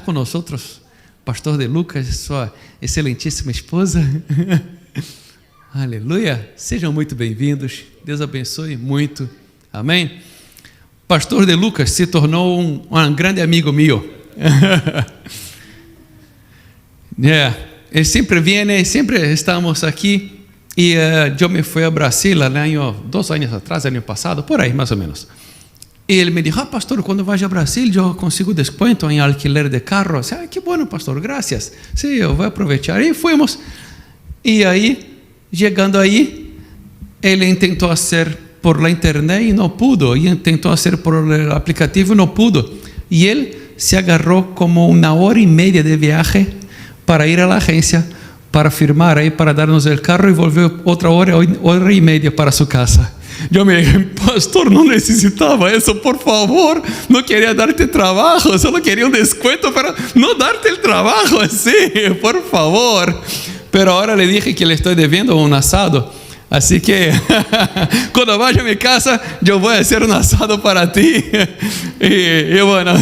com nós, pastor De Lucas, sua excelentíssima esposa. Aleluia, sejam muito bem-vindos, Deus abençoe muito, amém? Pastor De Lucas se tornou um grande amigo meu. Ele sempre vem, sempre estamos aqui, e eu me fui a Brasil, 2 anos atrás, ano passado, por aí mais ou menos. E ele me disse: pastor, quando vais a Brasil, eu consigo desconto em alquiler de carro. Que bom, pastor, graças. Sim, eu vou aproveitar. E fomos. E aí, chegando aí, ele tentou fazer por la internet e não pudo. E tentou fazer por aplicativo e não pudo. E ele se agarrou como 1h30 de viagem para ir à agência, para firmar aí, para darnos o carro, e volveu outra hora e meia para sua casa. Eu me dije: pastor, não necessitava isso, por favor, não queria dar-te trabalho, só queria desconto para não dar-te o trabalho, assim, por favor. Pero agora le dije que le estou devendo asado, assim que quando vaya a minha casa, eu vou fazer asado para ti. E bueno,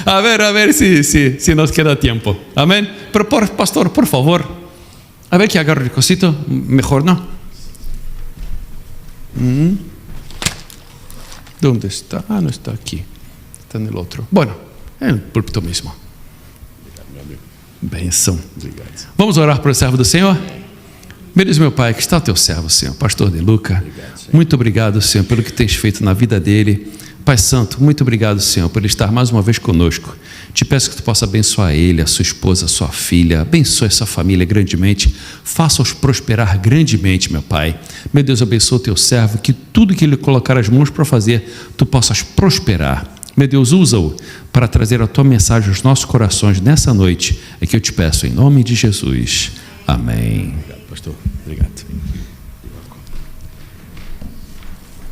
a ver se nos queda tempo, amém? Pero pastor, por favor, a ver que agarro el cosito, mejor no. ¿Dónde está? No está aquí. Está en el otro. Bueno, é o púlpito mesmo. Benção. Vamos orar para o servo do Senhor? Meu Deus, meu Pai, que está o teu servo, Senhor, pastor De Luca. Muito obrigado, Senhor, pelo que tens feito na vida dele. Pai Santo, muito obrigado, Senhor, por ele estar mais uma vez conosco. Te peço que tu possa abençoar ele, a sua esposa, a sua filha. Abençoe essa família grandemente. Faça-os prosperar grandemente, meu Pai. Meu Deus, abençoa o teu servo, que tudo que ele colocar as mãos para fazer, tu possas prosperar. Meu Deus, usa-o para trazer a tua mensagem aos nossos corações nessa noite. É que eu te peço, em nome de Jesus. Amém. Obrigado, pastor. Obrigado.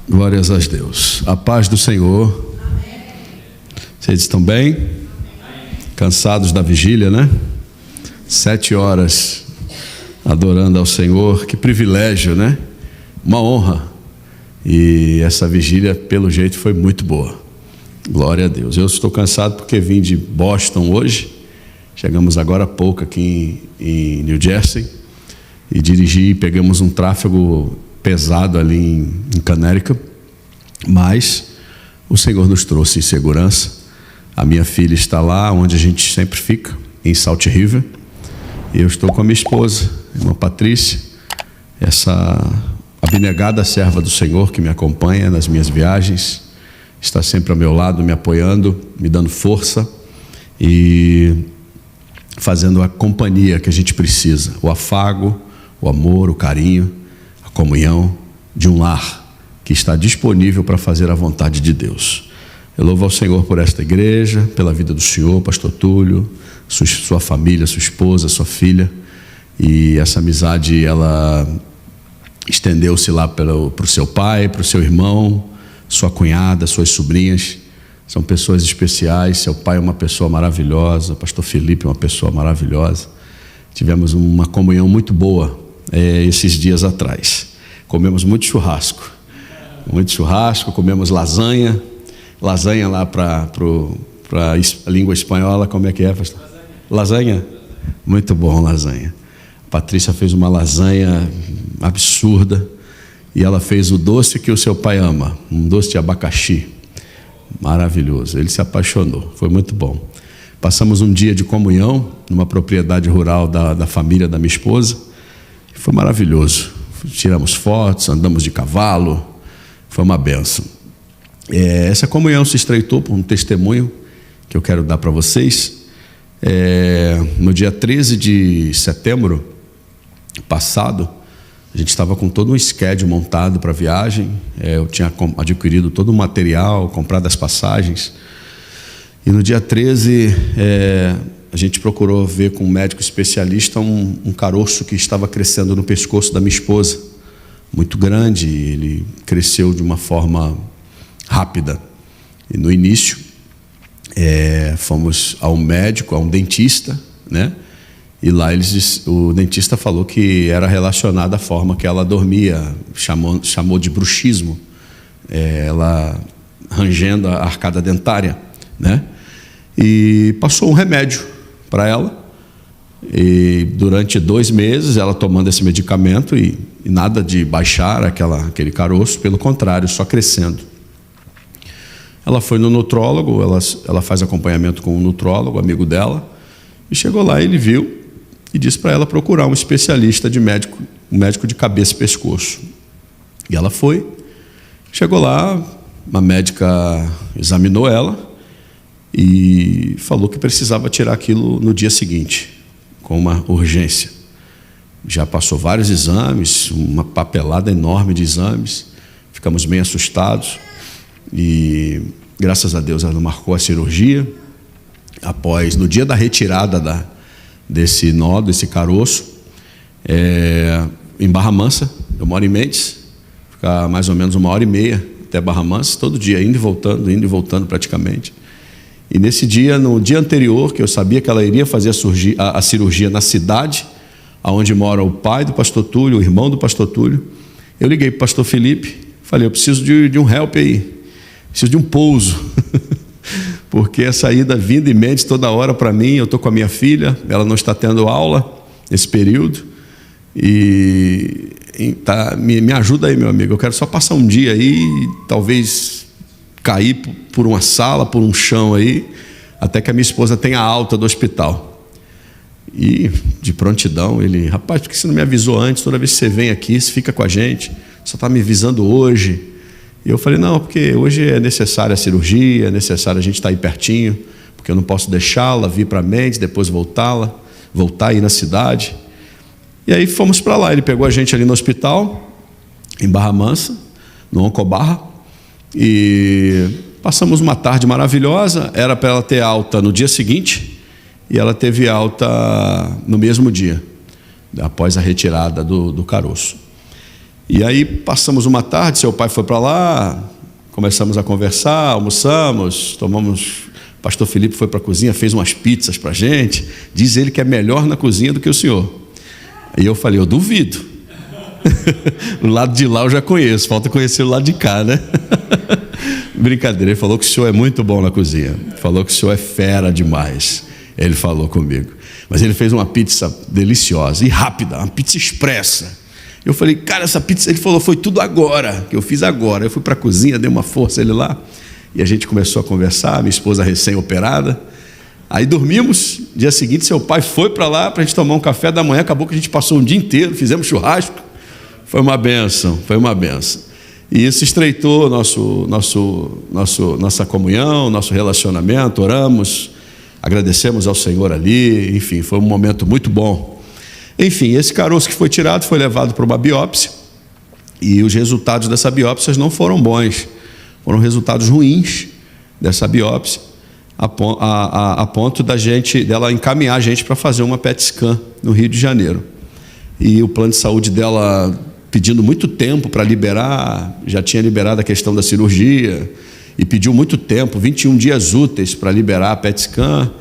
Glórias a Deus. A paz do Senhor. Amém. Vocês estão bem? Amém. Cansados da vigília, né? 7 horas adorando ao Senhor. Que privilégio, né? Uma honra. E essa vigília, pelo jeito, foi muito boa. Glória a Deus. Eu estou cansado porque vim de Boston hoje. Chegamos agora há pouco aqui em New Jersey. E dirigi, pegamos um tráfego pesado ali em Connecticut, mas o Senhor nos trouxe em segurança. A minha filha está lá onde a gente sempre fica, em Salt River, e eu estou com a minha esposa, a irmã Patrícia, essa abnegada serva do Senhor que me acompanha nas minhas viagens, está sempre ao meu lado, me apoiando, me dando força e fazendo a companhia que a gente precisa, o afago, o amor, o carinho, comunhão de um lar que está disponível para fazer a vontade de Deus. Eu louvo ao Senhor por esta igreja, pela vida do Senhor, pastor Túlio, sua família, sua esposa, sua filha, e essa amizade, ela estendeu-se lá para o seu pai, para o seu irmão, sua cunhada, suas sobrinhas, são pessoas especiais. Seu pai é uma pessoa maravilhosa, pastor Felipe é uma pessoa maravilhosa. Tivemos uma comunhão muito boa esses dias atrás. Comemos muito churrasco, comemos lasanha lá para a língua espanhola. Como é que é, pastor? Lasanha? Muito bom, lasanha. A Patrícia fez uma lasanha absurda, e ela fez o doce que o seu pai ama, um doce de abacaxi, maravilhoso. Ele se apaixonou, foi muito bom. Passamos um dia de comunhão numa propriedade rural da família da minha esposa. Foi maravilhoso. Tiramos fotos, andamos de cavalo. Foi uma bênção. Essa comunhão se estreitou por um testemunho que eu quero dar para vocês. No dia 13 de setembro passado, a gente estava com todo um schedule montado para a viagem. Eu tinha adquirido todo o material, comprado as passagens. E no dia 13, a gente procurou ver com um médico especialista um caroço que estava crescendo no pescoço da minha esposa, muito grande. Ele cresceu de uma forma rápida. E no início, fomos ao médico, a um dentista, né? E lá o dentista falou que era relacionado à forma que ela dormia, chamou de bruxismo, ela rangendo a arcada dentária, né? e passou um remédio para ela. E durante 2 meses ela tomando esse medicamento e nada de baixar aquele caroço, pelo contrário, só crescendo. Ela foi no nutrólogo, ela faz acompanhamento com um nutrólogo, amigo dela, e chegou lá, ele viu e disse para ela procurar um especialista um médico de cabeça e pescoço. E ela foi, chegou lá, uma médica examinou ela e falou que precisava tirar aquilo no dia seguinte, com uma urgência. Já passou vários exames, uma papelada enorme de exames, ficamos bem assustados e graças a Deus ela não marcou a cirurgia. No dia da retirada desse nó, desse caroço, em Barra Mansa, eu moro em Mendes, fica mais ou menos 1h30 até Barra Mansa, todo dia, indo e voltando praticamente. E nesse dia, no dia anterior, que eu sabia que ela iria fazer a cirurgia na cidade, onde mora o pai do pastor Túlio, o irmão do pastor Túlio, eu liguei para o pastor Felipe, falei, eu preciso de um help aí, preciso de um pouso, porque essa ida vinda e Mendes toda hora para mim, eu estou com a minha filha, ela não está tendo aula nesse período, e me ajuda aí, meu amigo, eu quero só passar um dia aí, talvez cair por uma sala, por um chão aí, até que a minha esposa tenha alta do hospital. E de prontidão ele, rapaz, por que você não me avisou antes? Toda vez que você vem aqui, você fica com a gente, só está me avisando hoje. E eu falei, não, porque hoje é necessária a cirurgia, é necessário a gente estar aí pertinho, porque eu não posso deixá-la vir para Mendes, depois voltar aí na cidade. E aí fomos para lá, ele pegou a gente ali no hospital, em Barra Mansa, no Oncobarra, e passamos uma tarde maravilhosa. Era para ela ter alta no dia seguinte, e ela teve alta no mesmo dia, após a retirada do caroço. E aí passamos uma tarde, seu pai foi para lá, começamos a conversar, almoçamos, o pastor Felipe foi para a cozinha, fez umas pizzas para a gente, diz ele que é melhor na cozinha do que o senhor. E eu falei, eu duvido. O lado de lá eu já conheço, falta conhecer o lado de cá, né? Brincadeira, ele falou que o senhor é muito bom na cozinha, falou que o senhor é fera demais, ele falou comigo. Mas ele fez uma pizza deliciosa e rápida, uma pizza expressa. Eu falei, cara, essa pizza, ele falou, foi tudo agora, que eu fiz agora. Eu fui para a cozinha, dei uma força ele lá, e a gente começou a conversar, minha esposa recém-operada. Aí dormimos, dia seguinte seu pai foi para lá para a gente tomar um café da manhã, acabou que a gente passou um dia inteiro, fizemos churrasco, foi uma bênção. E isso estreitou nossa comunhão, nosso relacionamento, oramos, agradecemos ao Senhor ali, enfim, foi um momento muito bom. Enfim, esse caroço que foi tirado foi levado para uma biópsia, e os resultados dessa biópsia não foram bons, foram resultados ruins dessa biópsia, a ponto dela encaminhar a gente para fazer uma PET scan no Rio de Janeiro. E o plano de saúde dela pedindo muito tempo para liberar, já tinha liberado a questão da cirurgia, e pediu muito tempo, 21 dias úteis para liberar a PET scan.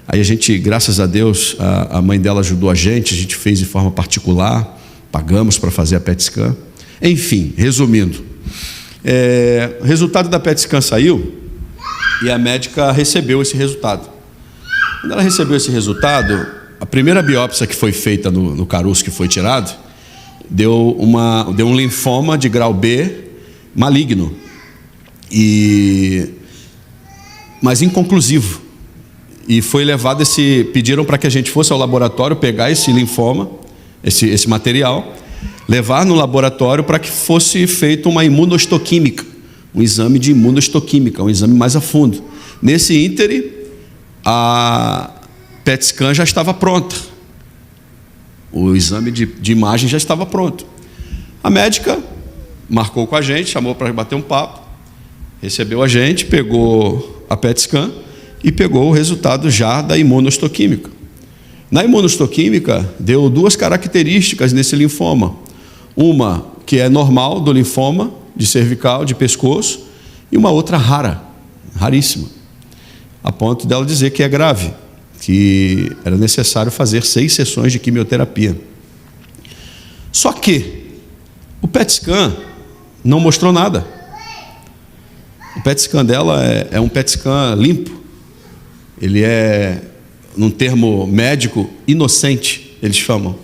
Aí a gente, graças a Deus, a mãe dela ajudou a gente fez de forma particular, pagamos para fazer a PET scan. Enfim, resumindo, o resultado da PET scan saiu, e a médica recebeu esse resultado. Quando ela recebeu esse resultado, a primeira biópsia que foi feita no caroço que foi tirado, deu um linfoma de grau B maligno, mas inconclusivo. E foi levado pediram para que a gente fosse ao laboratório pegar esse linfoma, esse material, levar no laboratório para que fosse feito uma imunohistoquímica, um exame de imunohistoquímica, um exame mais a fundo. Nesse íntere, a PET scan já estava pronta, o exame de imagem já estava pronto. A médica marcou com a gente, chamou para bater um papo, recebeu a gente, pegou a PET scan e pegou o resultado já da imunohistoquímica. Na imunohistoquímica, deu 2 características nesse linfoma. Uma que é normal do linfoma, de cervical, de pescoço, e uma outra raríssima, a ponto dela dizer que é grave, que era necessário fazer 6 sessões de quimioterapia. Só que o PET scan não mostrou nada. O PET scan dela é um PET scan limpo, ele é, num termo médico, inocente, eles chamam.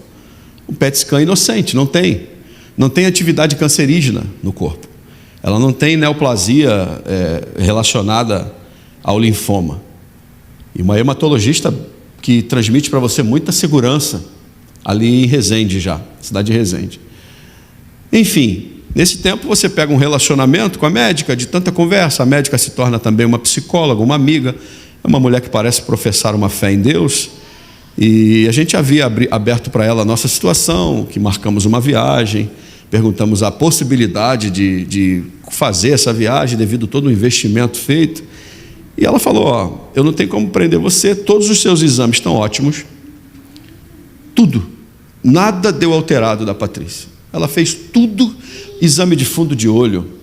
O PET scan é inocente, não tem atividade cancerígena no corpo. Ela não tem neoplasia relacionada ao linfoma. E uma hematologista que transmite para você muita segurança, ali em Resende já, cidade de Resende. Enfim, nesse tempo você pega um relacionamento com a médica, de tanta conversa, a médica se torna também uma psicóloga, uma amiga, é uma mulher que parece professar uma fé em Deus, e a gente havia aberto para ela a nossa situação, que marcamos uma viagem, perguntamos a possibilidade de fazer essa viagem, devido a todo o investimento feito, e ela falou, eu não tenho como prender você, todos os seus exames estão ótimos, tudo, nada deu alterado da Patrícia. Ela fez tudo, exame de fundo de olho,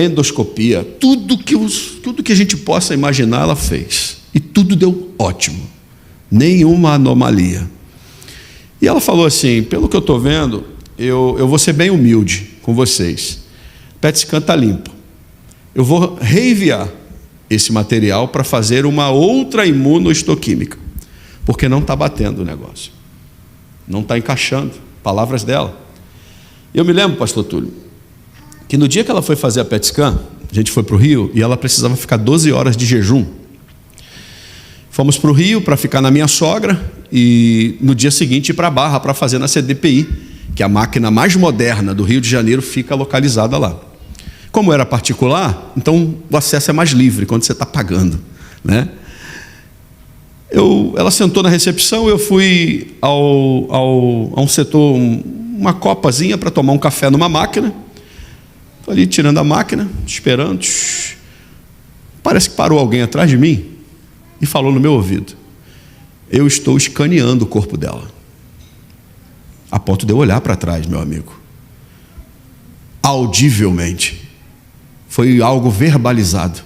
endoscopia, tudo que a gente possa imaginar, ela fez. E tudo deu ótimo, nenhuma anomalia. E ela falou assim, pelo que eu estou vendo, eu vou ser bem humilde com vocês. PET scan está limpo. Eu vou reenviar esse material para fazer uma outra imunohistoquímica, porque não está batendo o negócio. Não está encaixando. Palavras dela. Eu me lembro, pastor Túlio, que no dia que ela foi fazer a PET scan, a gente foi para o Rio e ela precisava ficar 12 horas de jejum. Fomos para o Rio para ficar na minha sogra e no dia seguinte ir para a Barra para fazer na CDPI, que é a máquina mais moderna do Rio de Janeiro, fica localizada lá. Como era particular, então o acesso é mais livre quando você está pagando, né? Ela sentou na recepção, eu fui a um setor, uma copazinha para tomar um café numa máquina. Estou ali tirando a máquina, esperando. Parece que parou alguém atrás de mim e falou no meu ouvido: eu estou escaneando o corpo dela. A ponto de eu olhar para trás, meu amigo. Audivelmente. Foi algo verbalizado.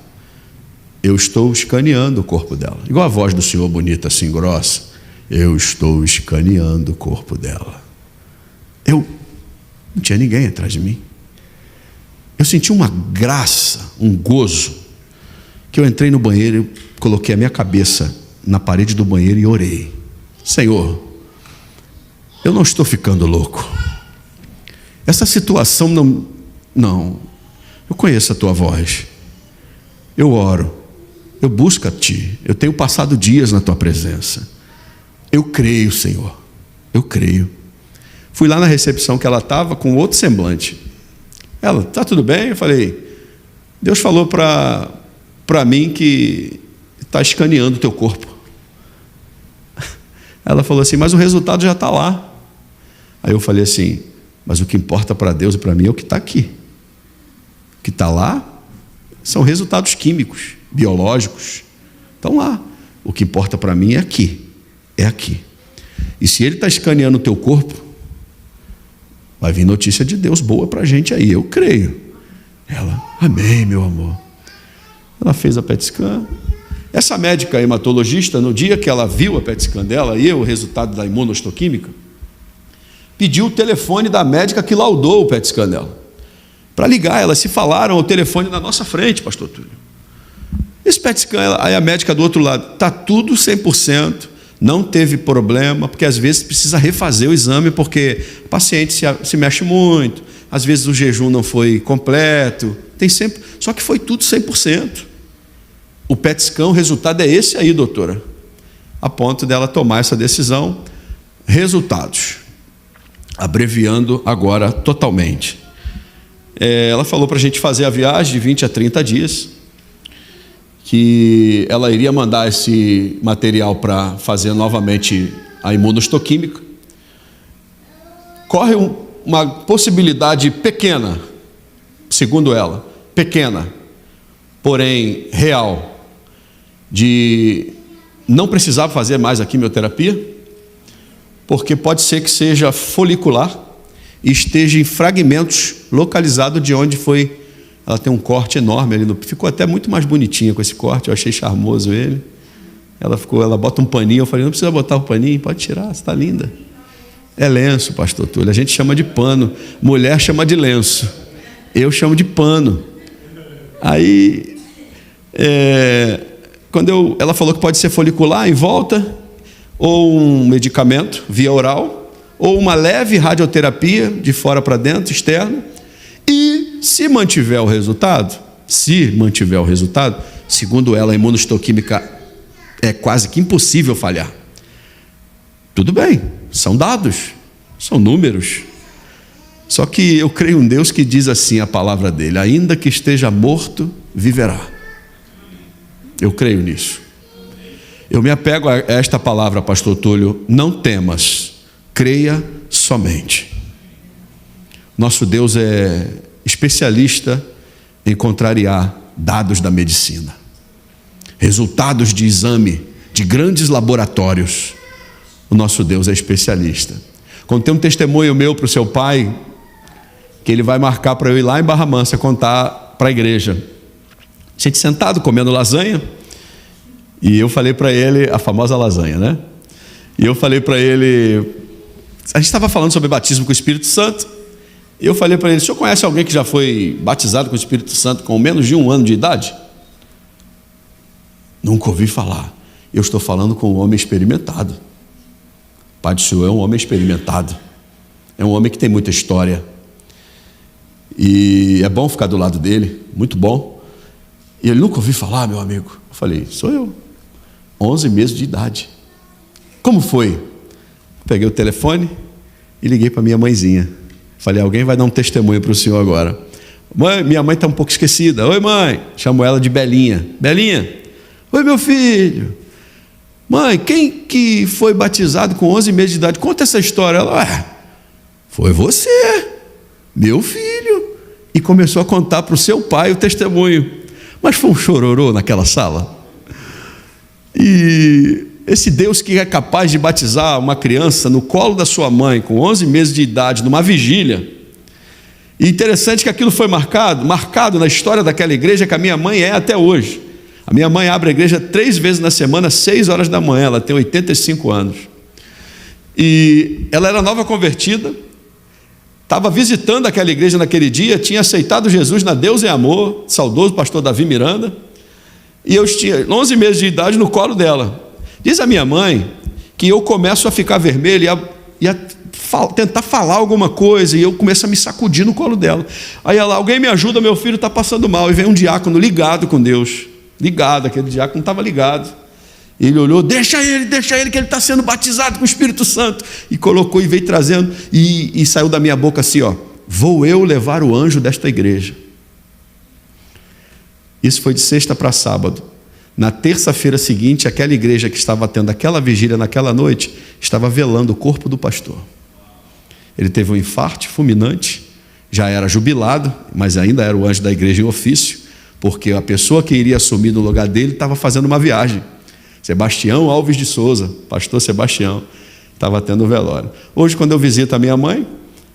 Eu estou escaneando o corpo dela. Igual a voz do senhor bonita, assim, grossa. Eu estou escaneando o corpo dela. Não tinha ninguém atrás de mim. Eu senti uma graça, um gozo, que eu entrei no banheiro e coloquei a minha cabeça na parede do banheiro e orei. Senhor, eu não estou ficando louco. Essa situação não. Eu conheço a tua voz. Eu oro. Eu busco a ti. Eu tenho passado dias na tua presença. Eu creio, Senhor. Eu creio. Fui lá na recepção que ela estava com outro semblante. Ela, tá tudo bem? Eu falei, Deus falou para mim que está escaneando o teu corpo. Ela falou assim, mas o resultado já está lá. Aí eu falei assim, mas o que importa para Deus e para mim é o que está aqui. O que está lá são resultados químicos, biológicos. Estão lá. O que importa para mim é aqui. É aqui. E se ele está escaneando o teu corpo, vai vir notícia de Deus boa para a gente aí. Eu creio. Ela, amém, meu amor. Ela fez a PET scan. Essa médica hematologista, no dia que ela viu a PET scan dela e o resultado da imunohistoquímica, pediu o telefone da médica que laudou o PET scan dela, para ligar. Elas se falaram ao telefone na nossa frente, pastor Túlio. Esse PET scan, aí a médica do outro lado, está tudo 100%, não teve problema, porque às vezes precisa refazer o exame, porque o paciente se mexe muito, às vezes o jejum não foi completo, tem sempre, só que foi tudo 100%. O PET scan, o resultado é esse aí, doutora, a ponto dela tomar essa decisão. Resultados, abreviando agora totalmente. Ela falou para a gente fazer a viagem de 20 a 30 dias, que ela iria mandar esse material para fazer novamente a imunohistoquímica. Corre uma possibilidade pequena, segundo ela, pequena, porém real, de não precisar fazer mais a quimioterapia, porque pode ser que seja folicular e esteja em fragmentos localizado de onde foi. Ela tem um corte enorme ali, ficou até muito mais bonitinha com esse corte, eu achei charmoso ele. Ela bota um paninho, eu falei, não precisa botar o paninho, pode tirar, está linda. É lenço, pastor Túlio, a gente chama de pano, mulher chama de lenço, eu chamo de pano. Aí, ela falou que pode ser folicular em volta, ou um medicamento via oral, ou uma leve radioterapia de fora para dentro, externo, e se mantiver o resultado, segundo ela, a imunohistoquímica é quase que impossível falhar. Tudo bem, são dados, são números. Só que eu creio em Deus que diz assim a palavra dele: ainda que esteja morto, viverá. Eu creio nisso. Eu me apego a esta palavra, pastor Túlio: não temas, creia somente. Nosso Deus é especialista em contrariar dados da medicina, resultados de exame de grandes laboratórios. O nosso Deus é especialista. Quando tem um testemunho meu para o seu pai, que ele vai marcar para eu ir lá em Barra Mansa contar para a igreja. A gente sentado comendo lasanha, e eu falei para ele, a famosa lasanha, né? E eu falei para ele, a gente estava falando sobre batismo com o Espírito Santo, e eu falei para ele: o senhor conhece alguém que já foi batizado com o Espírito Santo com menos de 1 ano de idade? Nunca ouvi falar. Eu estou falando com um homem experimentado. O pai do senhor é um homem experimentado, é um homem que tem muita história, e é bom ficar do lado dele, muito bom. E ele: nunca ouvi falar, meu amigo. Eu falei: sou eu, 11 meses de idade. Como foi? Peguei o telefone e liguei para minha mãezinha. Falei: alguém vai dar um testemunho para o senhor agora. Mãe, minha mãe está um pouco esquecida. Oi, mãe. Chamo ela de Belinha. Belinha. Oi, meu filho. Mãe, quem que foi batizado com 11 meses de idade? Conta essa história. Ela: foi você, meu filho. E começou a contar para o seu pai o testemunho. Mas foi um chororô naquela sala. E esse Deus que é capaz de batizar uma criança no colo da sua mãe com 11 meses de idade, numa vigília. E interessante que aquilo foi marcado na história daquela igreja, que a minha mãe é até hoje. A minha mãe abre a igreja 3 vezes na semana, 6 horas da manhã. Ela tem 85 anos. E ela era nova convertida, estava visitando aquela igreja naquele dia, tinha aceitado Jesus na Deus é Amor, saudoso pastor Davi Miranda, e eu tinha 11 meses de idade no colo dela. Diz a minha mãe que eu começo a ficar vermelho e a tentar falar alguma coisa, e eu começo a me sacudir no colo dela. Aí ela: alguém me ajuda, meu filho está passando mal. E vem um diácono ligado com Deus, ligado, aquele diácono estava ligado. Ele olhou: deixa ele que ele está sendo batizado com o Espírito Santo. E colocou e veio trazendo, e saiu da minha boca assim: ó, vou eu levar o anjo desta igreja. Isso foi de sexta para sábado. Na terça-feira seguinte, aquela igreja que estava tendo aquela vigília naquela noite, estava velando o corpo do pastor. Ele teve um infarto fulminante, já era jubilado, mas ainda era o anjo da igreja em ofício, porque a pessoa que iria assumir no lugar dele estava fazendo uma viagem. Sebastião Alves de Souza, pastor Sebastião, estava tendo o velório. Hoje, quando eu visito a minha mãe,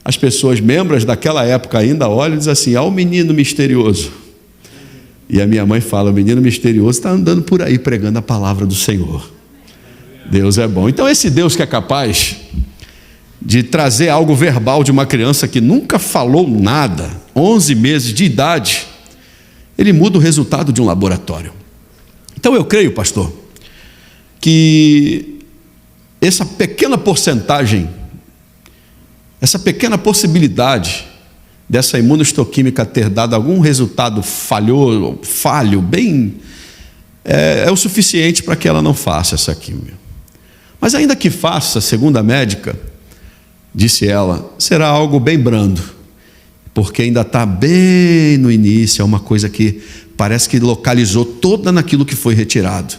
as pessoas, membros daquela época ainda, olham e dizem assim: ó, o menino misterioso. E a minha mãe fala: o menino misterioso está andando por aí pregando a palavra do Senhor. Deus é bom. Então esse Deus que é capaz de trazer algo verbal de uma criança que nunca falou nada, 11 meses de idade, ele muda o resultado de um laboratório. Então eu creio, pastor, que essa pequena porcentagem, essa pequena possibilidade dessa imunohistoquímica ter dado algum resultado falho, bem, é o suficiente para que ela não faça essa química. Mas ainda que faça, segundo a médica, disse ela, será algo bem brando, porque ainda está bem no início, é uma coisa que parece que localizou toda naquilo que foi retirado.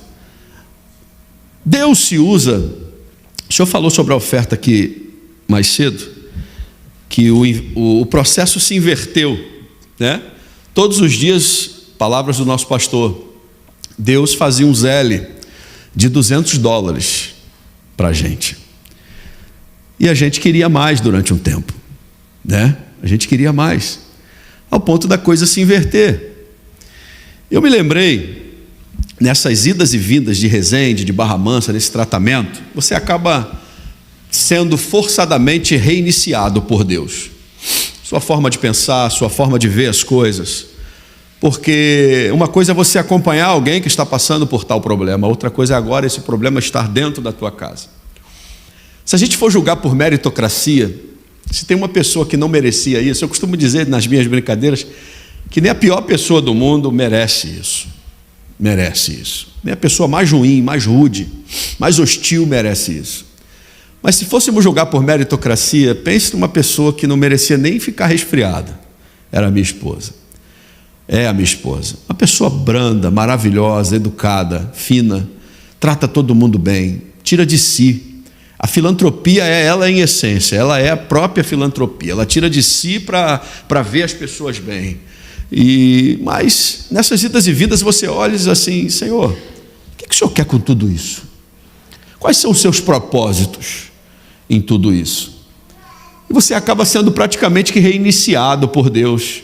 Deus se usa, o senhor falou sobre a oferta aqui mais cedo, que o processo se inverteu, né? Todos os dias, palavras do nosso pastor, Deus fazia um zele de $200 para a gente. E a gente queria mais durante um tempo, né? A gente queria mais, ao ponto da coisa se inverter. Eu me lembrei, nessas idas e vindas de Resende, de Barra Mansa, nesse tratamento, você acaba sendo forçadamente reiniciado por Deus. Sua forma de pensar, sua forma de ver as coisas. Porque uma coisa é você acompanhar alguém que está passando por tal problema, outra coisa é agora esse problema estar dentro da tua casa. Se a gente for julgar por meritocracia, se tem uma pessoa que não merecia isso, eu costumo dizer nas minhas brincadeiras que nem a pior pessoa do mundo merece isso. Merece isso. Nem a pessoa mais ruim, mais rude, mais hostil merece isso. Mas se fôssemos julgar por meritocracia, pense numa pessoa que não merecia nem ficar resfriada. Era a minha esposa. É a minha esposa. Uma pessoa branda, maravilhosa, educada, fina, trata todo mundo bem, tira de si. A filantropia é ela em essência, ela é a própria filantropia. Ela tira de si para ver as pessoas bem. Mas nessas idas e vindas você olha e diz assim: Senhor, o que o Senhor quer com tudo isso? Quais são os seus propósitos em tudo isso? E você acaba sendo praticamente que reiniciado por Deus,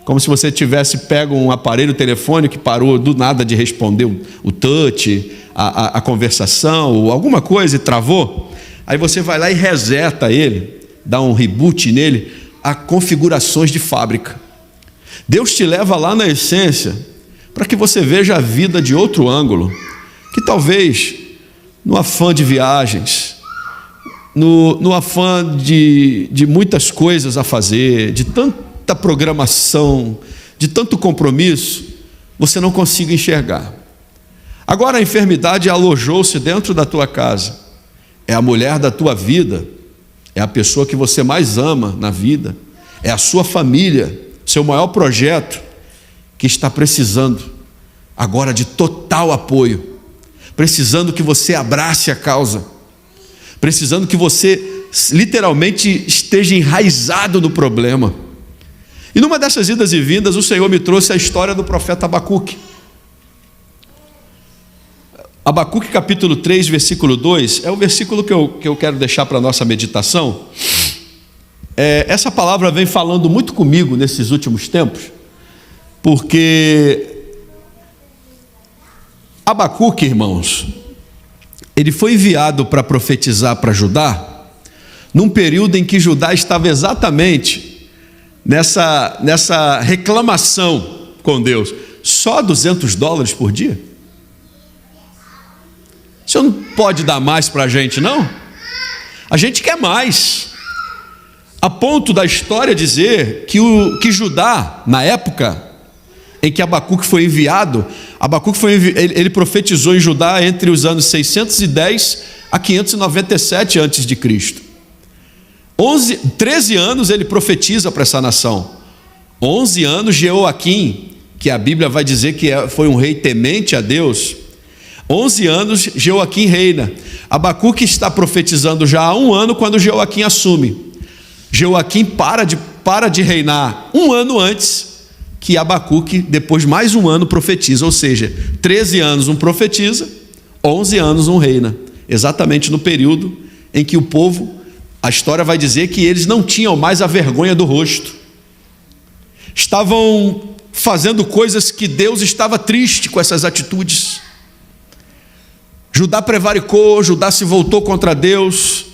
como se você tivesse pego um aparelho telefônico que parou do nada de responder o touch, a conversação, ou alguma coisa e travou. Aí você vai lá e reseta ele, dá um reboot nele, a configurações de fábrica. Deus te leva lá na essência para que você veja a vida de outro ângulo, que talvez no afã de viagens, no afã de muitas coisas a fazer, de tanta programação, de tanto compromisso, você não consiga enxergar. Agora a enfermidade alojou-se dentro da tua casa, é a mulher da tua vida, é a pessoa que você mais ama na vida, é a sua família, seu maior projeto, que está precisando agora de total apoio, precisando que você abrace a causa, precisando que você literalmente esteja enraizado no problema. E numa dessas idas e vindas, o Senhor me trouxe a história do profeta Abacuque. Abacuque capítulo 3, versículo 2, é o versículo que eu quero deixar para a nossa meditação. Essa palavra vem falando muito comigo nesses últimos tempos, porque Abacuque, irmãos, ele foi enviado para profetizar para Judá, num período em que Judá estava exatamente nessa reclamação com Deus. Só $200 por dia? O Senhor não pode dar mais para a gente, não? A gente quer mais. A ponto da história dizer que Judá, na época em que Abacuque foi enviado, ele profetizou em Judá entre os anos 610 a 597 a.C. 13 anos ele profetiza para essa nação. 11 anos Jeoaquim, que a Bíblia vai dizer que foi um rei temente a Deus. 11 anos Jeoaquim reina. Abacuque está profetizando já há 1 ano quando Jeoaquim assume. Jeoaquim para de reinar 1 ano antes que Abacuque, depois mais 1 ano, profetiza. Ou seja, 13 anos um profetiza, 11 anos um reina. Exatamente no período em que o povo, a história vai dizer que eles não tinham mais a vergonha do rosto. Estavam fazendo coisas que Deus estava triste com essas atitudes. Judá prevaricou, Judá se voltou contra Deus.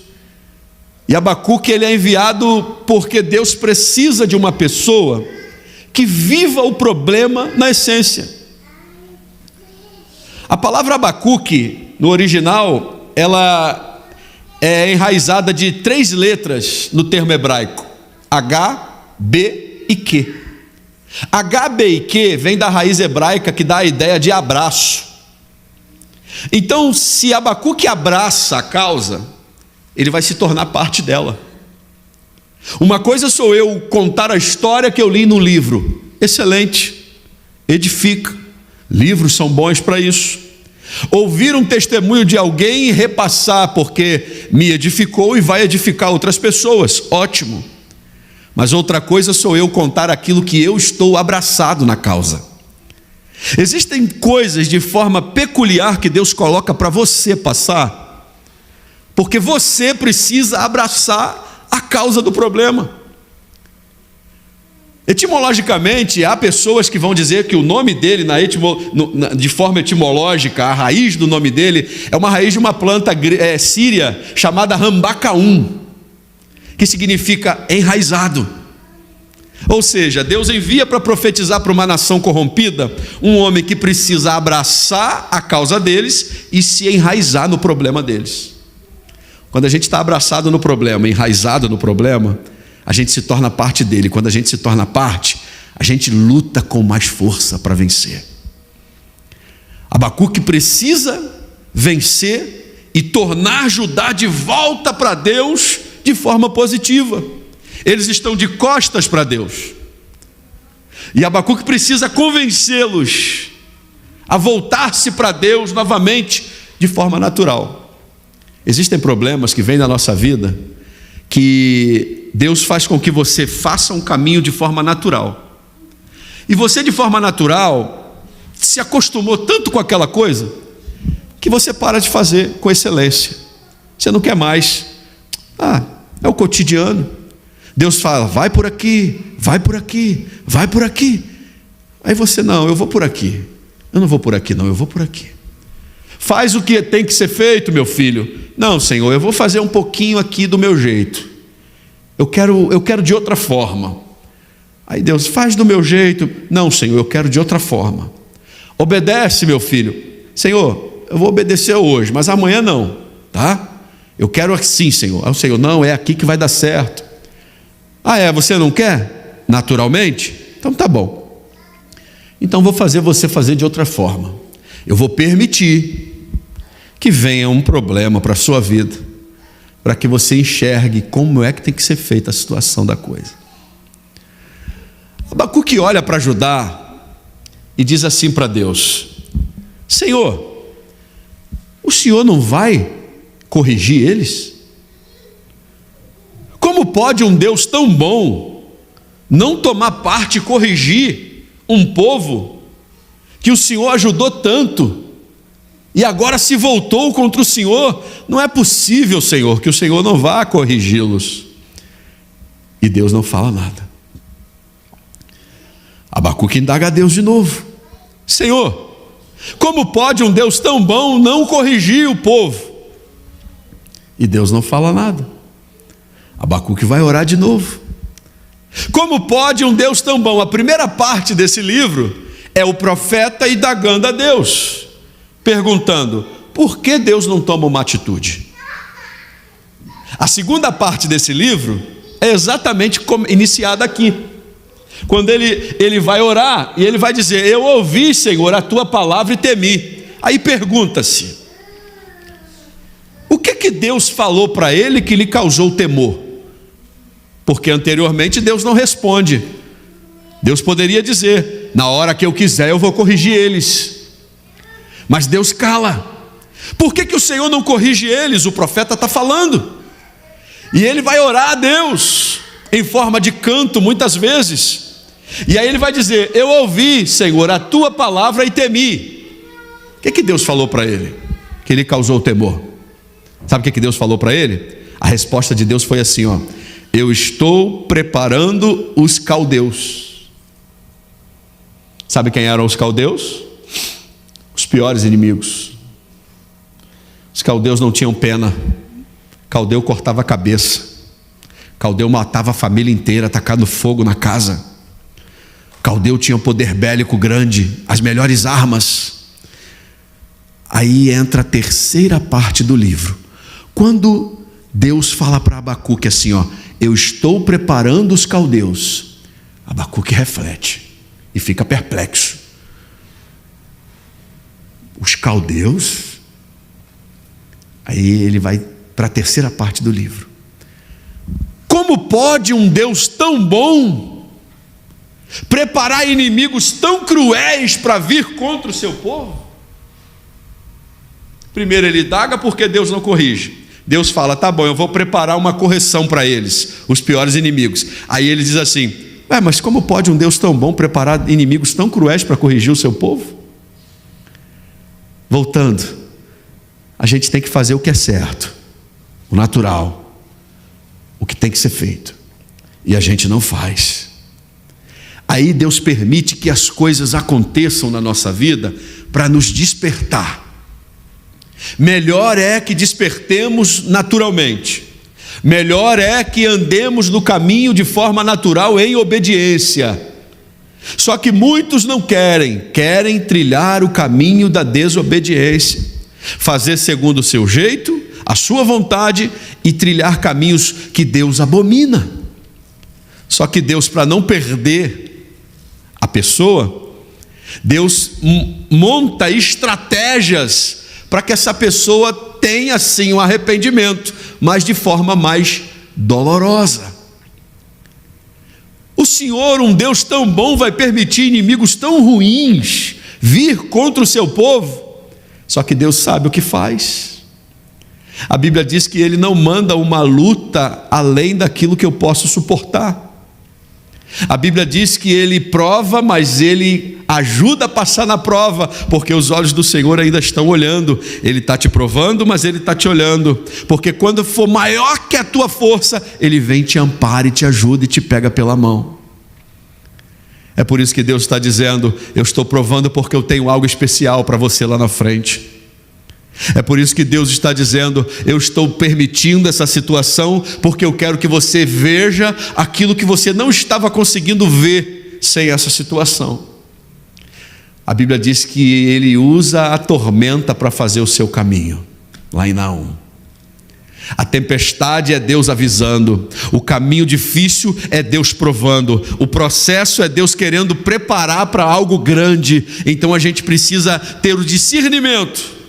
E Abacuque ele é enviado porque Deus precisa de uma pessoa que viva o problema na essência. A palavra Abacuque, no original, ela é enraizada de 3 letras no termo hebraico: H, B e Q. H, B e Q vem da raiz hebraica que dá a ideia de abraço. Então, se Abacuque abraça a causa, ele vai se tornar parte dela. Uma coisa sou eu contar a história que eu li no livro, excelente, edifica, livros são bons para isso. Ouvir um testemunho de alguém e repassar porque me edificou e vai edificar outras pessoas, ótimo. Mas outra coisa sou eu contar aquilo que eu estou abraçado na causa. Existem coisas de forma peculiar que Deus coloca para você passar, porque você precisa abraçar a causa do problema. Etimologicamente, há pessoas que vão dizer que o nome dele, de forma etimológica, a raiz do nome dele é uma raiz de uma planta síria chamada rambacaum, que significa enraizado. Ou seja, Deus envia para profetizar para uma nação corrompida um homem que precisa abraçar a causa deles e se enraizar no problema deles. Quando a gente está abraçado no problema, enraizado no problema, a gente se torna parte dele. Quando a gente se torna parte, a gente luta com mais força para vencer. Abacuque precisa vencer e tornar Judá de volta para Deus de forma positiva. Eles estão de costas para Deus. E Abacuque precisa convencê-los a voltar-se para Deus novamente de forma natural. Existem problemas que vêm na nossa vida que Deus faz com que você faça um caminho de forma natural. E você, de forma natural, se acostumou tanto com aquela coisa que você para de fazer com excelência. Você não quer mais. É o cotidiano. Deus fala, vai por aqui, vai por aqui, vai por aqui. Aí você, não, eu vou por aqui. Eu não vou por aqui não, eu vou por aqui. Faz o que tem que ser feito, meu filho. Não, Senhor, eu vou fazer um pouquinho aqui do meu jeito. Eu quero de outra forma. Aí Deus, faz do meu jeito. Não, Senhor, eu quero de outra forma. Obedece, meu filho. Senhor, eu vou obedecer hoje, mas amanhã não, tá? Eu quero assim, Senhor. Aí o Senhor, não, é aqui que vai dar certo. Você não quer? Naturalmente? Então tá bom. Então vou fazer você fazer de outra forma. Eu vou permitir que venha um problema para a sua vida, para que você enxergue como é que tem que ser feita a situação da coisa. Abacuque olha para Judá e diz assim para Deus: Senhor, o Senhor não vai corrigir eles? Como pode um Deus tão bom não tomar parte e corrigir um povo que o Senhor ajudou tanto e agora se voltou contra o Senhor? Não é possível, Senhor, que o Senhor não vá corrigi-los. E Deus não fala nada. Abacuque indaga a Deus de novo: Senhor, como pode um Deus tão bom não corrigir o povo? E Deus não fala nada. Abacuque vai orar de novo. Como pode um Deus tão bom? A primeira parte desse livro é o profeta indagando a Deus, perguntando: por que Deus não toma uma atitude? A segunda parte desse livro é exatamente iniciada aqui, quando ele vai orar e ele vai dizer: eu ouvi, Senhor, a tua palavra e temi. Aí pergunta-se: o que Deus falou para ele que lhe causou temor? Porque anteriormente Deus não responde. Deus poderia dizer: na hora que eu quiser eu vou corrigir eles. Mas Deus cala. Por que o Senhor não corrige eles? O profeta está falando. E ele vai orar a Deus em forma de canto muitas vezes. E aí ele vai dizer: eu ouvi, Senhor, a tua palavra e temi. O que Deus falou para ele que ele causou temor? Sabe o que Deus falou para ele? A resposta de Deus foi assim: eu estou preparando os caldeus. Sabe quem eram os caldeus? Os piores inimigos. Os caldeus não tinham pena. Caldeu cortava a cabeça. Caldeu matava a família inteira, tacando fogo na casa. Caldeu tinha um poder bélico grande, as melhores armas. Aí entra a terceira parte do livro, quando Deus fala para Abacuque assim: eu estou preparando os caldeus. Abacuque reflete e fica perplexo. Os caldeus? Aí ele vai para a terceira parte do livro. Como pode um Deus tão bom preparar inimigos tão cruéis para vir contra o seu povo? Primeiro ele indaga porque Deus não corrige. Deus fala: tá bom, eu vou preparar uma correção para eles, os piores inimigos. Aí ele diz assim: mas como pode um Deus tão bom preparar inimigos tão cruéis para corrigir o seu povo? Voltando, a gente tem que fazer o que é certo, o natural, o que tem que ser feito, e a gente não faz. Aí Deus permite que as coisas aconteçam na nossa vida para nos despertar. Melhor é que despertemos naturalmente. Melhor é que andemos no caminho de forma natural em obediência. Só que muitos não querem trilhar o caminho da desobediência, fazer segundo o seu jeito, a sua vontade e trilhar caminhos que Deus abomina. Só que Deus, para não perder a pessoa, Deus monta estratégias para que essa pessoa tenha sim um arrependimento, mas de forma mais dolorosa. O Senhor, um Deus tão bom, vai permitir inimigos tão ruins vir contra o seu povo? Só que Deus sabe o que faz. A Bíblia diz que Ele não manda uma luta além daquilo que eu posso suportar. A Bíblia diz que Ele prova, mas Ele ajuda a passar na prova, porque os olhos do Senhor ainda estão olhando. Ele está te provando, mas Ele está te olhando, porque quando for maior que a tua força, Ele vem, te ampara e te ajuda e te pega pela mão. É por isso que Deus está dizendo: eu estou provando porque eu tenho algo especial para você lá na frente. É por isso que Deus está dizendo: eu estou permitindo essa situação porque eu quero que você veja aquilo que você não estava conseguindo ver sem essa situação. A Bíblia diz que Ele usa a tormenta para fazer o seu caminho, lá em Naum. A tempestade é Deus avisando, o caminho difícil é Deus provando, o processo é Deus querendo preparar para algo grande. Então a gente precisa ter o discernimento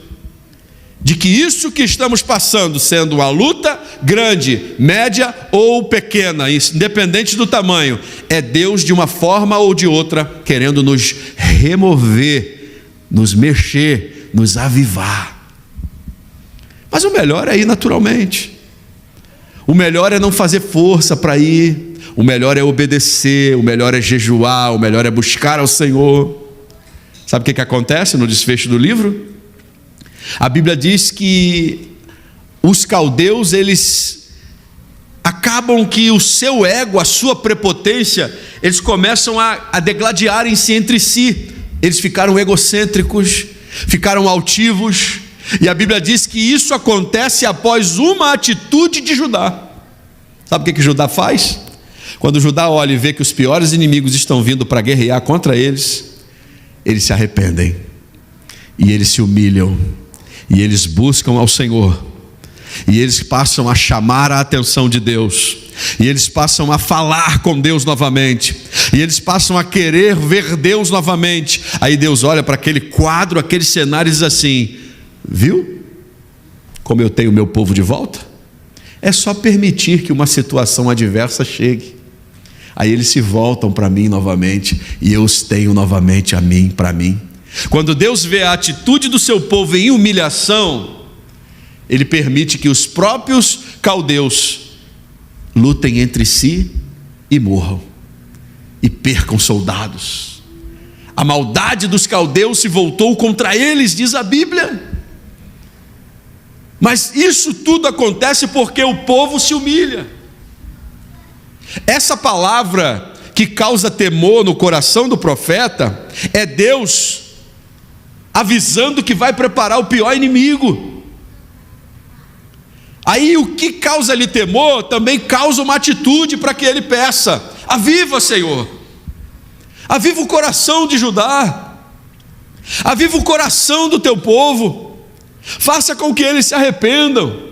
de que isso que estamos passando, sendo uma luta grande, média ou pequena, independente do tamanho, é Deus de uma forma ou de outra querendo nos remover, nos mexer, nos avivar. Mas o melhor é ir naturalmente. O melhor é não fazer força para ir. O melhor é obedecer, o melhor é jejuar, o melhor é buscar ao Senhor. Sabe o que acontece no desfecho do livro? A Bíblia diz que os caldeus, eles acabam que o seu ego, a sua prepotência, eles começam a degladiarem-se entre si. Eles ficaram egocêntricos, ficaram altivos. E a Bíblia diz que isso acontece após uma atitude de Judá. Sabe o que Judá faz? Quando Judá olha e vê que os piores inimigos estão vindo para guerrear contra eles, eles se arrependem, e eles se humilham, e eles buscam ao Senhor, e eles passam a chamar a atenção de Deus, e eles passam a falar com Deus novamente, e eles passam a querer ver Deus novamente. Aí Deus olha para aquele quadro, aquele cenário e diz assim: viu como eu tenho meu povo de volta? É só permitir que uma situação adversa chegue. Aí eles se voltam para mim novamente, e eu os tenho novamente a mim, para mim. Quando Deus vê a atitude do seu povo em humilhação, Ele permite que os próprios caldeus lutem entre si e morram, e percam soldados. A maldade dos caldeus se voltou contra eles, diz a Bíblia. Mas isso tudo acontece porque o povo se humilha. Essa palavra que causa temor no coração do profeta é Deus avisando que vai preparar o pior inimigo. Aí o que causa-lhe temor também causa uma atitude para que ele peça: aviva, Senhor, aviva o coração de Judá, aviva o coração do teu povo, faça com que eles se arrependam,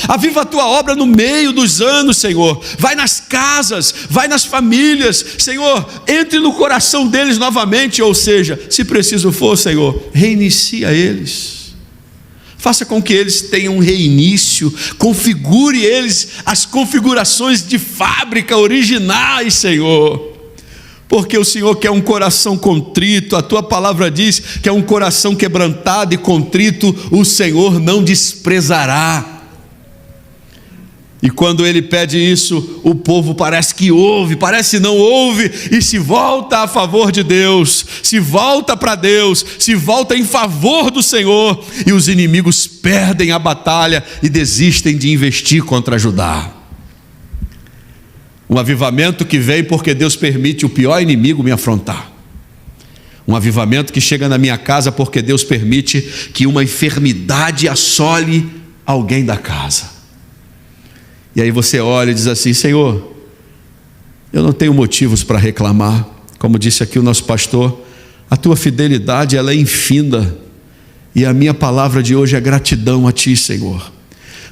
aviva a tua obra no meio dos anos, Senhor. Vai nas casas, vai nas famílias, Senhor, entre no coração deles novamente. Ou seja, se preciso for, Senhor, reinicia eles, faça com que eles tenham um reinício, configure eles as configurações de fábrica originais, Senhor, porque o Senhor quer um coração contrito. A tua palavra diz que é um coração quebrantado e contrito o Senhor não desprezará. E quando ele pede isso, o povo parece que ouve, parece não ouve, e se volta a favor de Deus, se volta para Deus, se volta em favor do Senhor, e os inimigos perdem a batalha e desistem de investir contra Judá. Um avivamento que vem porque Deus permite o pior inimigo me afrontar. Um avivamento que chega na minha casa porque Deus permite que uma enfermidade assole alguém da casa. E aí você olha e diz assim: Senhor, eu não tenho motivos para reclamar. Como disse aqui o nosso pastor, a tua fidelidade, ela é infinda. E a minha palavra de hoje é gratidão a ti, Senhor.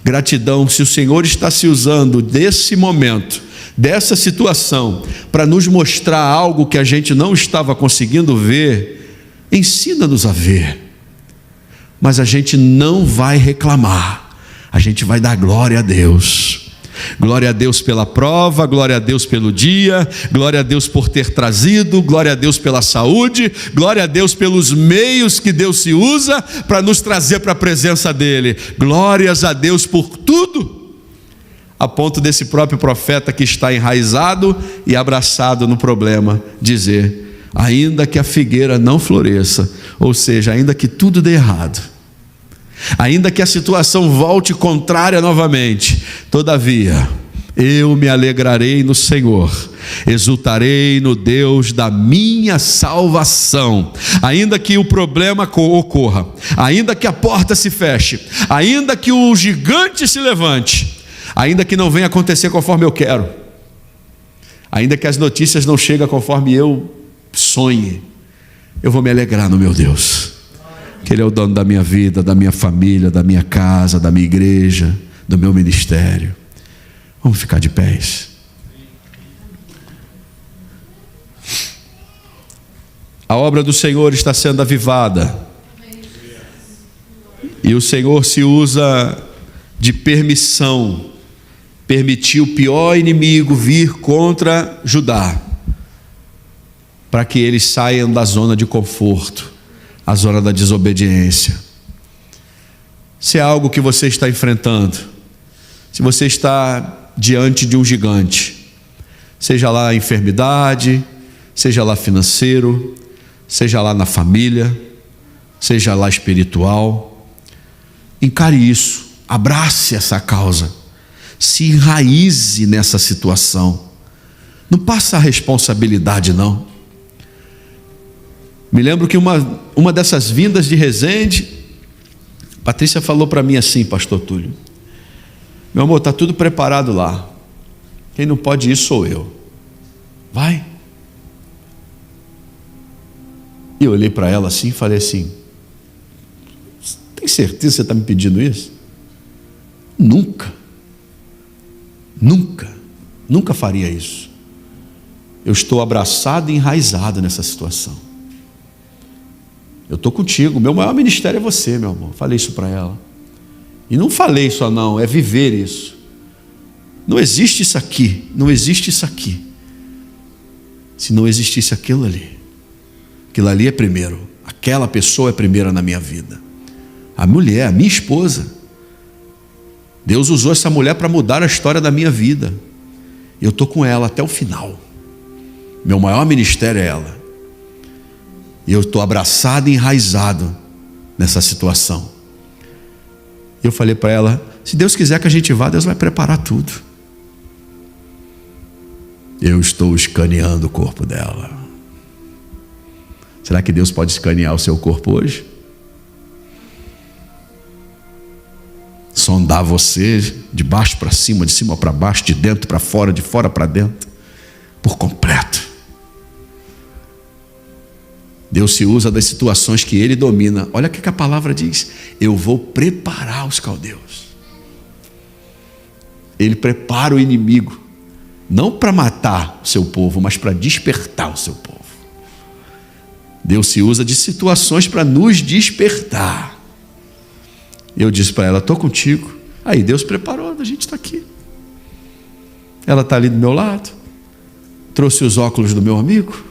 Gratidão, se o Senhor está se usando desse momento, dessa situação, para nos mostrar algo que a gente não estava conseguindo ver, ensina-nos a ver. Mas a gente não vai reclamar, a gente vai dar glória a Deus. Glória a Deus pela prova, glória a Deus pelo dia, glória a Deus por ter trazido, glória a Deus pela saúde, glória a Deus pelos meios que Deus se usa para nos trazer para a presença dEle. Glórias a Deus por tudo, a ponto desse próprio profeta que está enraizado e abraçado no problema, dizer: ainda que a figueira não floresça, ou seja, ainda que tudo dê errado, ainda que a situação volte contrária novamente, todavia, eu me alegrarei no Senhor, exultarei no Deus da minha salvação. Ainda que o problema ocorra, ainda que a porta se feche, ainda que o gigante se levante, ainda que não venha acontecer conforme eu quero, ainda que as notícias não cheguem conforme eu sonhe, eu vou me alegrar no meu Deus, que Ele é o dono da minha vida, da minha família, da minha casa, da minha igreja, do meu ministério. Vamos ficar de pés. A obra do Senhor está sendo avivada. E o Senhor se usa de permissão. Permitiu o pior inimigo vir contra Judá, para que eles saiam da zona de conforto, a zona da desobediência. Se é algo que você está enfrentando, se você está diante de um gigante, seja lá a enfermidade, seja lá financeiro, seja lá na família, seja lá espiritual, encare isso, abrace essa causa, se enraize nessa situação, não passa a responsabilidade não. Me lembro que uma dessas vindas de Resende, Patrícia falou para mim assim: pastor Túlio, meu amor, está tudo preparado lá, quem não pode ir sou eu, vai. E eu olhei para ela assim e falei assim: tem certeza que você está me pedindo isso? Nunca faria isso. Eu estou abraçado e enraizado nessa situação. Eu estou contigo, meu maior ministério é você, meu amor. Falei isso para ela. E não falei só não, é viver isso. Não existe isso aqui, não existe isso aqui. Se não existisse aquilo ali é primeiro. Aquela pessoa é primeira na minha vida. A mulher, a minha esposa. Deus usou essa mulher para mudar a história da minha vida. Eu estou com ela até o final. Meu maior ministério é ela. E eu estou abraçado e enraizado nessa situação. Eu falei para ela: se Deus quiser que a gente vá, Deus vai preparar tudo. Eu estou escaneando o corpo dela. Será que Deus pode escanear o seu corpo hoje? Sondar você de baixo para cima, de cima para baixo, de dentro para fora, de fora para dentro, por completo. Deus se usa das situações que Ele domina. Olha o que a palavra diz: eu vou preparar os caldeus. Ele prepara o inimigo, não para matar o seu povo, mas para despertar o seu povo. Deus se usa de situações para nos despertar. Eu disse para ela: estou contigo. Aí Deus preparou, a gente está aqui. Ela está ali do meu lado. Trouxe os óculos do meu amigo.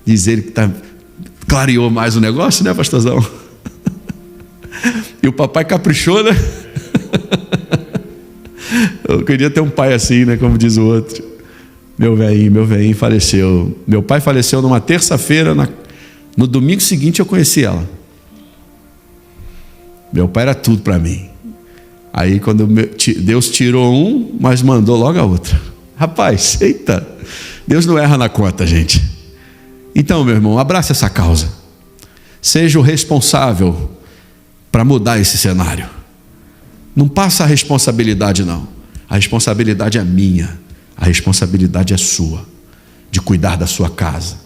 Diz ele que clareou mais o negócio, né, pastorzão? E o papai caprichou, né? Eu queria ter um pai assim, né? Como diz o outro. Meu velhinho faleceu. Meu pai faleceu numa terça-feira. No domingo seguinte eu conheci ela. Meu pai era tudo para mim. Aí quando Deus tirou um, mas mandou logo a outra. Rapaz, eita, Deus não erra na conta, gente. Então, meu irmão, abrace essa causa. Seja o responsável para mudar esse cenário. Não passa a responsabilidade, não. A responsabilidade é minha, a responsabilidade é sua, de cuidar da sua casa,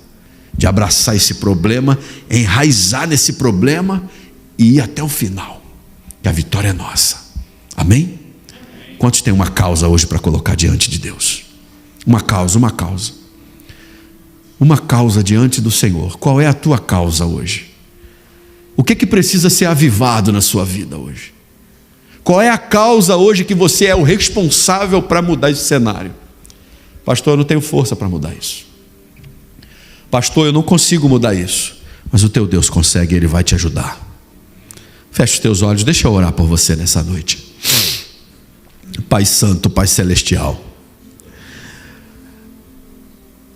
de abraçar esse problema, enraizar nesse problema e ir até o final, que a vitória é nossa. Amém? Quantos tem uma causa hoje para colocar diante de Deus? Uma causa diante do Senhor. Qual é a tua causa hoje? O que precisa ser avivado na sua vida hoje? Qual é a causa hoje que você é o responsável para mudar esse cenário? Pastor, eu não tenho força para mudar isso. Pastor, eu não consigo mudar isso. Mas o teu Deus consegue, Ele vai te ajudar. Feche os teus olhos, deixa eu orar por você nessa noite. Pai Santo, Pai Celestial,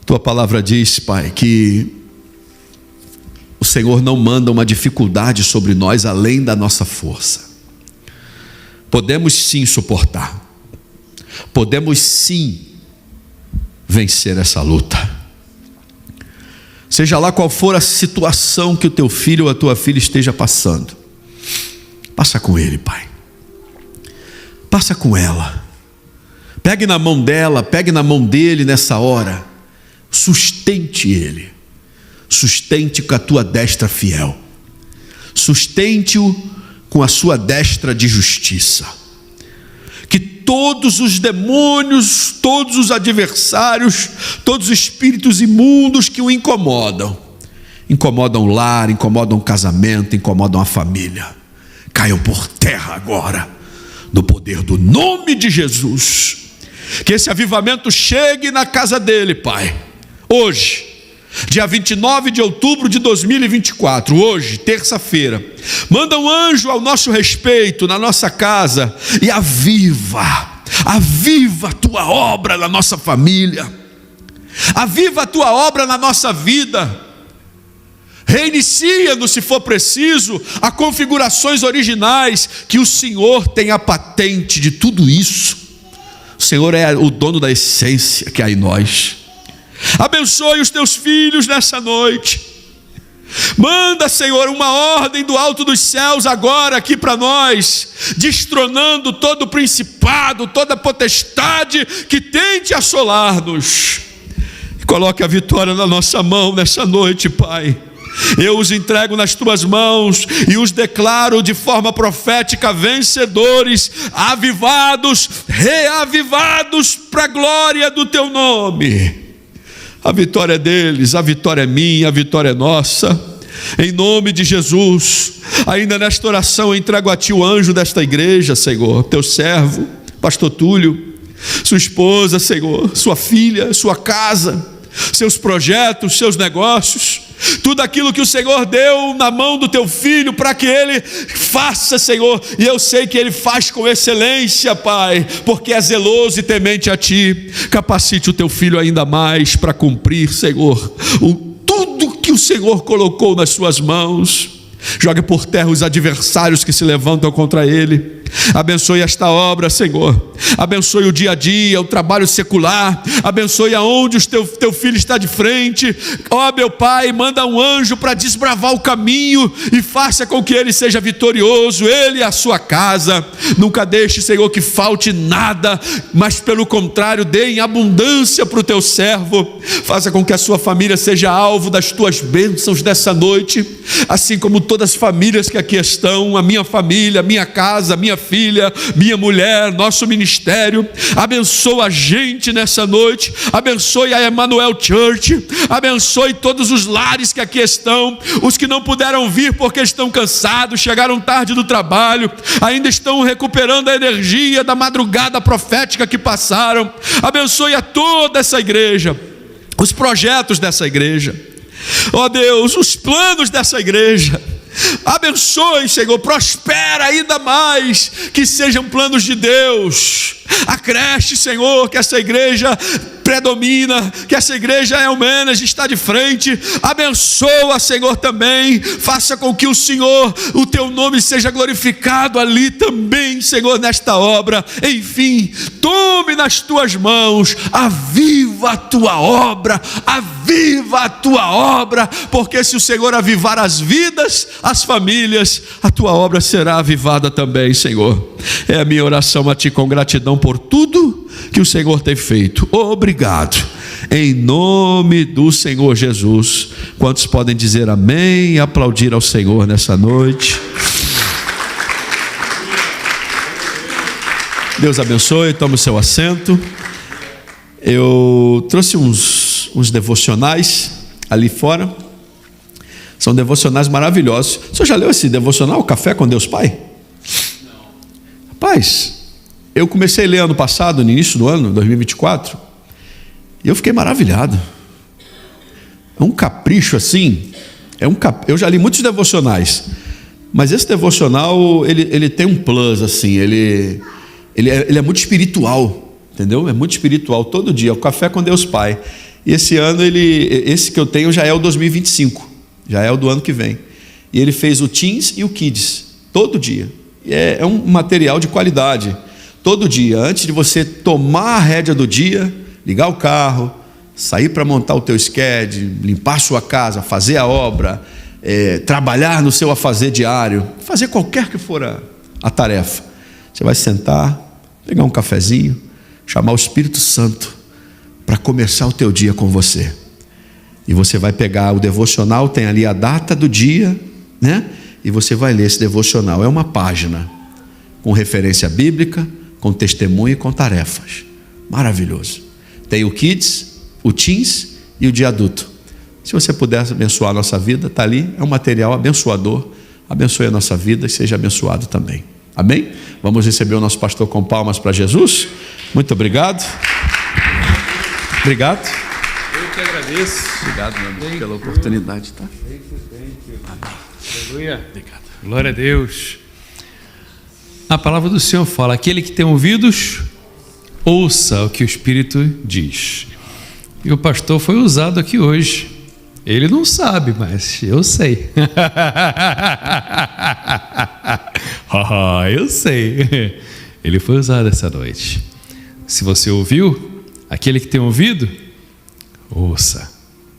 Tua palavra diz, Pai, que o Senhor não manda uma dificuldade sobre nós além da nossa força. Podemos sim suportar, podemos sim vencer essa luta. Seja lá qual for a situação que o teu filho ou a tua filha esteja passando, passa com ele, Pai. Passa com ela. Pegue na mão dela, pegue na mão dele nessa hora. Sustente ele. Sustente com a tua destra fiel. Sustente-o com a sua destra de justiça. Que todos os demônios, todos os adversários, todos os espíritos imundos que o incomodam o lar, incomodam o casamento, incomodam a família, caiam por terra agora, no poder do nome de Jesus. Que esse avivamento chegue na casa dele, Pai, hoje, dia 29 de outubro de 2024, hoje, terça-feira. Manda um anjo ao nosso respeito, na nossa casa, e aviva a tua obra na nossa família, aviva a tua obra na nossa vida. Reinicia-nos, se for preciso, a configurações originais, que o Senhor tem a patente de tudo isso. O Senhor é o dono da essência que há em nós. Abençoe os teus filhos nessa noite. Manda, Senhor, uma ordem do alto dos céus agora aqui para nós, destronando todo principado, toda potestade que tente assolar-nos. Coloque a vitória na nossa mão nessa noite, Pai. Eu os entrego nas tuas mãos e os declaro de forma profética vencedores, avivados, reavivados para a glória do teu nome. A vitória é deles, a vitória é minha, a vitória é nossa. Em nome de Jesus, ainda nesta oração eu entrego a ti o anjo desta igreja, Senhor, teu servo, pastor Túlio, sua esposa, Senhor, sua filha, sua casa, seus projetos, seus negócios, tudo aquilo que o Senhor deu na mão do teu filho para que ele faça, Senhor, e eu sei que ele faz com excelência, Pai, porque é zeloso e temente a ti. Capacite o teu filho ainda mais para cumprir, Senhor, tudo que o Senhor colocou nas suas mãos. Jogue por terra os adversários que se levantam contra ele. Abençoe esta obra, Senhor. Abençoe o dia a dia, o trabalho secular. Abençoe aonde o teu filho está de frente. Ó, meu Pai, manda um anjo para desbravar o caminho e faça com que ele seja vitorioso, ele e a sua casa. Nunca deixe, Senhor, que falte nada, mas pelo contrário, dê em abundância para o teu servo. Faça com que a sua família seja alvo das tuas bênçãos dessa noite, assim como todas as famílias que aqui estão, a minha família, a minha casa, a minha filha, minha mulher, nosso ministério. Abençoa a gente nessa noite, abençoe a Emmanuel Church, abençoe todos os lares que aqui estão, os que não puderam vir porque estão cansados, chegaram tarde do trabalho, ainda estão recuperando a energia da madrugada profética que passaram. Abençoe a toda essa igreja, os projetos dessa igreja, ó Deus, os planos dessa igreja. Abençoe, Senhor, prospera ainda mais, que sejam planos de Deus. Acresce, Senhor, que essa igreja predomina, que essa igreja é o manager, está de frente. Abençoa, Senhor, também. Faça com que o Senhor, o teu nome seja glorificado ali também, Senhor, nesta obra. Enfim, tome nas tuas mãos, aviva a tua obra, aviva a tua obra, porque se o Senhor avivar as vidas, as famílias, a tua obra será avivada também, Senhor. É a minha oração a ti, com gratidão por tudo que o Senhor tem feito. Obrigado, em nome do Senhor Jesus. Quantos podem dizer amém e aplaudir ao Senhor nessa noite? Deus abençoe, tome o seu assento. Eu trouxe uns devocionais ali fora. São devocionais maravilhosos. Você já leu esse devocional, Café com Deus Pai? Não. Rapaz, eu comecei a ler ano passado, no início do ano, 2024, e eu fiquei maravilhado. É um capricho assim. Eu já li muitos devocionais, mas esse devocional, ele tem um plus assim, ele é muito espiritual, entendeu? É muito espiritual, todo dia, o Café com Deus Pai. E esse ano, esse que eu tenho já é o 2025, já é o do ano que vem. E ele fez o Teens e o Kids, todo dia. E é um material de qualidade. Todo dia, antes de você tomar a rédea do dia, ligar o carro, sair para montar o teu schedule, limpar a sua casa, fazer a obra, trabalhar no seu afazer diário, fazer qualquer que for a tarefa, você vai sentar, pegar um cafezinho, chamar o Espírito Santo para começar o teu dia com você. E você vai pegar o devocional, tem ali a data do dia, né? E você vai ler esse devocional. É uma página com referência bíblica, com testemunho e com tarefas. Maravilhoso. Tem o Kids, o Teens e o de adulto. Se você puder abençoar a nossa vida, está ali, é um material abençoador. Abençoe a nossa vida e seja abençoado também. Amém? Vamos receber o nosso pastor com palmas para Jesus. Muito obrigado. Obrigado. Eu que agradeço. Obrigado, meu amigo, pela oportunidade. Tá? Aleluia. Obrigado. Glória a Deus. A palavra do Senhor fala: aquele que tem ouvidos, ouça o que o Espírito diz. E o pastor foi usado aqui hoje. Ele não sabe, mas eu sei. Eu sei. Ele foi usado essa noite. Se você ouviu, aquele que tem ouvido, ouça,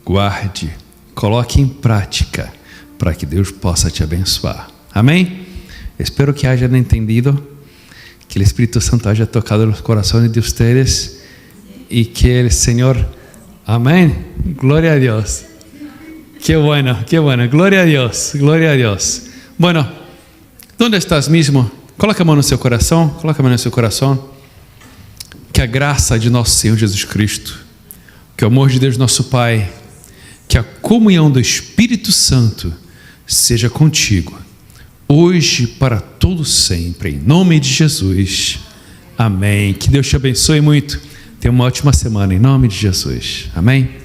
guarde, coloque em prática, para que Deus possa te abençoar. Amém? Espero que hayan entendido, que el Espíritu Santo haya tocado los corazones de ustedes y que el Señor, amén, gloria a Dios. Qué bueno, gloria a Dios, gloria a Dios. Bueno, ¿dónde estás mismo? Coloca a mão no seu coração, que a graça de nosso Senhor Jesus Cristo, que o amor de Deus nosso Pai, que a comunhão do Espírito Santo seja contigo, hoje para todo sempre, em nome de Jesus. Amém. Que Deus te abençoe muito. Tenha uma ótima semana, em nome de Jesus. Amém.